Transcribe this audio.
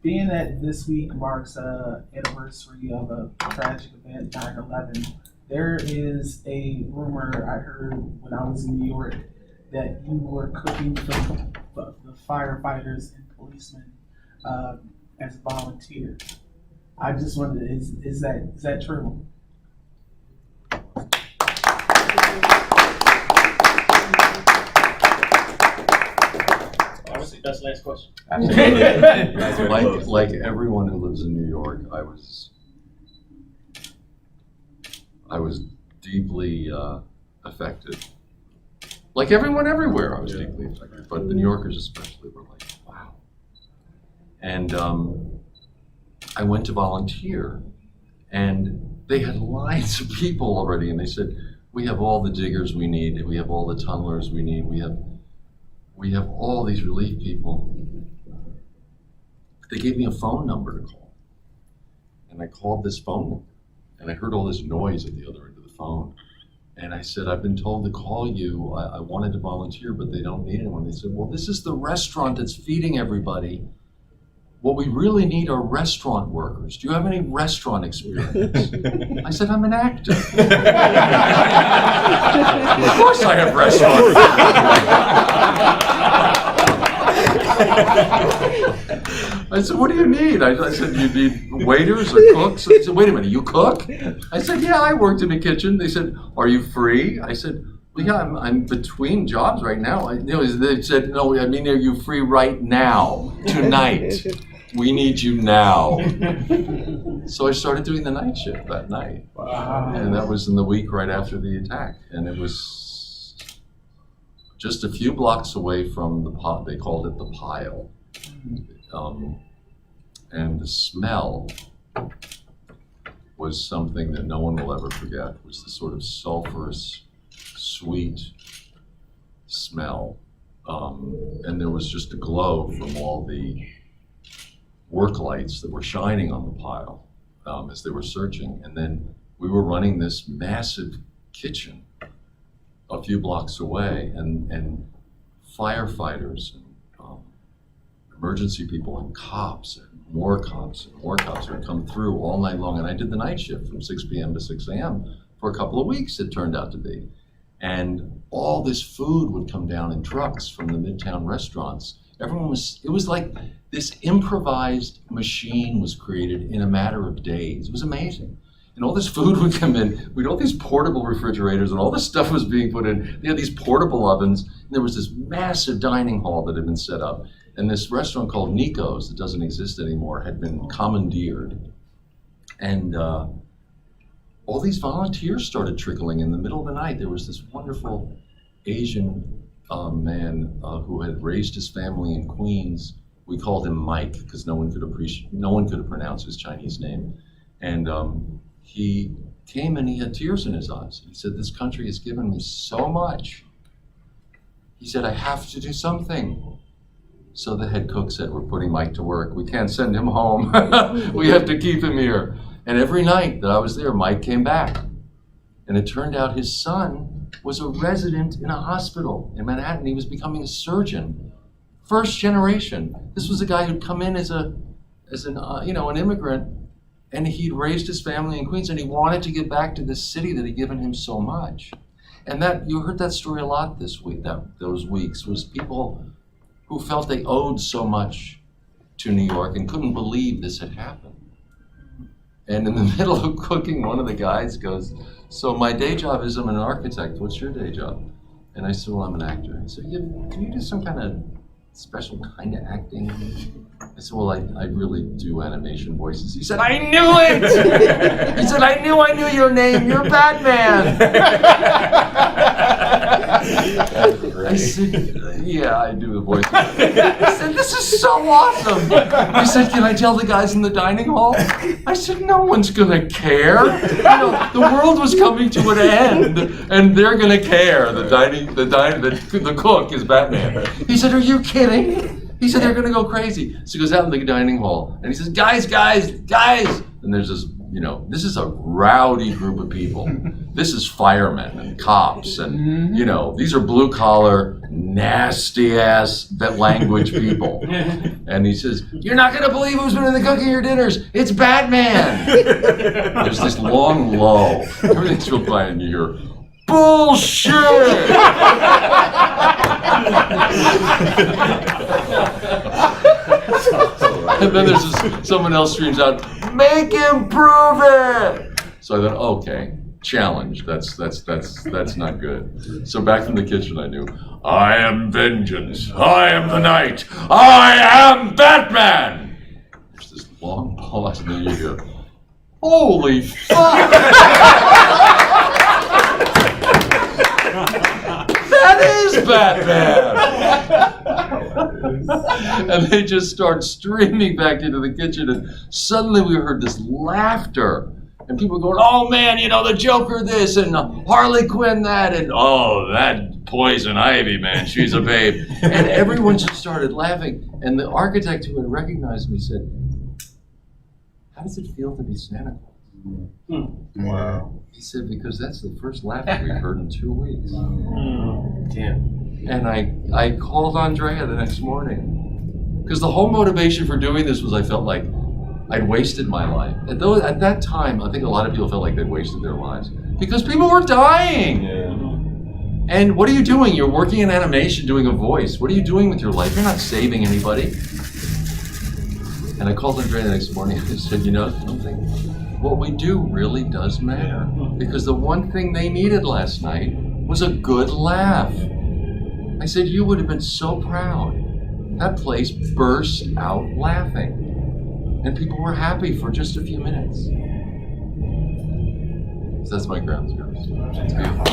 Being that this week marks anniversary of a tragic event, 9/11, there is a rumor I heard when I was in New York that you were cooking for the firefighters and policemen as volunteers. I just wondered, is that true? Honestly, that's the next question. Like everyone who lives in New York, I was deeply affected. Like everyone everywhere, I was deeply affected. But the New Yorkers especially were like, wow. And I went to volunteer, and they had lines of people already, and they said, we have all the diggers we need, we have all the tunnelers we need, we have all these relief people. They gave me a phone number to call. And I called this phone number, and I heard all this noise at the other end of the phone. And I said, I've been told to call you. I wanted to volunteer, but they don't need anyone. They said, well, this is the restaurant that's feeding everybody. What we really need are restaurant workers. Do you have any restaurant experience? I said, I'm an actor. Of course I have restaurant. I said, what do you need? I said, you need waiters or cooks? They said, wait a minute, you cook? I said, yeah, I worked in the kitchen. They said, are you free? I said, well, yeah, I'm between jobs right now. They said, no, I mean, are you free right now, tonight? We need you now. So I started doing the night shift that night. Wow. And that was in the week right after the attack. And it was just a few blocks away from the pot. They called it the pile. And the smell was something that no one will ever forget. It was the sort of sulfurous, sweet smell. And there was just a glow from all the work lights that were shining on the pile as they were searching. And then we were running this massive kitchen a few blocks away, and firefighters and emergency people and cops and more cops would come through all night long. And I did the night shift from 6 p.m. to 6 a.m. for a couple of weeks, it turned out to be. And all this food would come down in trucks from the Midtown restaurants. It was like this improvised machine was created in a matter of days. It was amazing. And all this food would come in. We had all these portable refrigerators, and all this stuff was being put in. They had these portable ovens, and there was this massive dining hall that had been set up. And this restaurant called Nico's, that doesn't exist anymore, had been commandeered. And all these volunteers started trickling in the middle of the night. There was this wonderful Asian man who had raised his family in Queens. We called him Mike because no one could pronounce his Chinese name. And he came and he had tears in his eyes. He said, this country has given me so much. He said, I have to do something. So the head cook said, we're putting Mike to work. We can't send him home. We have to keep him here. And every night that I was there, Mike came back. And it turned out his son was a resident in a hospital in Manhattan. He was becoming a surgeon, first generation. This was a guy who'd come in as an immigrant, and he'd raised his family in Queens, and he wanted to get back to this city that had given him so much. And that you heard that story a lot this week. Those weeks was people who felt they owed so much to New York and couldn't believe this had happened. And in the middle of cooking, one of the guys goes, so my day job is I'm an architect. What's your day job? And I said, well, I'm an actor. He said, yeah, can you do some kind of special kind of acting? I said, well, I really do animation voices. He said, I knew it! He said, I knew your name. You're Batman. I said, yeah, I do the voice. I said, this is so awesome. He said, can I tell the guys in the dining hall? I said, no one's gonna care. The world was coming to an end, and they're gonna care. The cook is Batman. He said, are you kidding? He said, they're gonna go crazy. So he goes out in the dining hall, and he says, guys. And there's this you know, this is a rowdy group of people. This is firemen and cops and, you know, these are blue collar, nasty ass language people. And he says, "You're not gonna believe who's been in the cooking your dinners. It's Batman." There's this long lull. Everything's real quiet and you hear, "Bullshit!" And then there's someone else screams out, "Make him prove it!" So I thought, okay, challenge. That's not good. So back from the kitchen, I knew, I am vengeance. I am the night. I am Batman. There's this long pause, and then you hear, "Holy fuck!" That is Batman! And they just start streaming back into the kitchen, and suddenly we heard this laughter. And people going, "Oh man, you know, the Joker this, and Harley Quinn that, and oh, that Poison Ivy, man, she's a babe." And everyone just started laughing. And the architect who had recognized me said, "How does it feel to be Santa Claus?" Wow. He said, "Because that's the first laughter we've heard in 2 weeks." Damn. And I called Andrea the next morning. Because the whole motivation for doing this was I felt like I'd wasted my life. At that time, I think a lot of people felt like they'd wasted their lives. Because people were dying. Yeah. And what are you doing? You're working in animation doing a voice. What are you doing with your life? You're not saving anybody. And I called Andrea the next morning and I said, "You know something? What we do really does matter." Because the one thing they needed last night was a good laugh. I said, "You would have been so proud." That place burst out laughing. And people were happy for just a few minutes. So that's my ground zero. It's beautiful.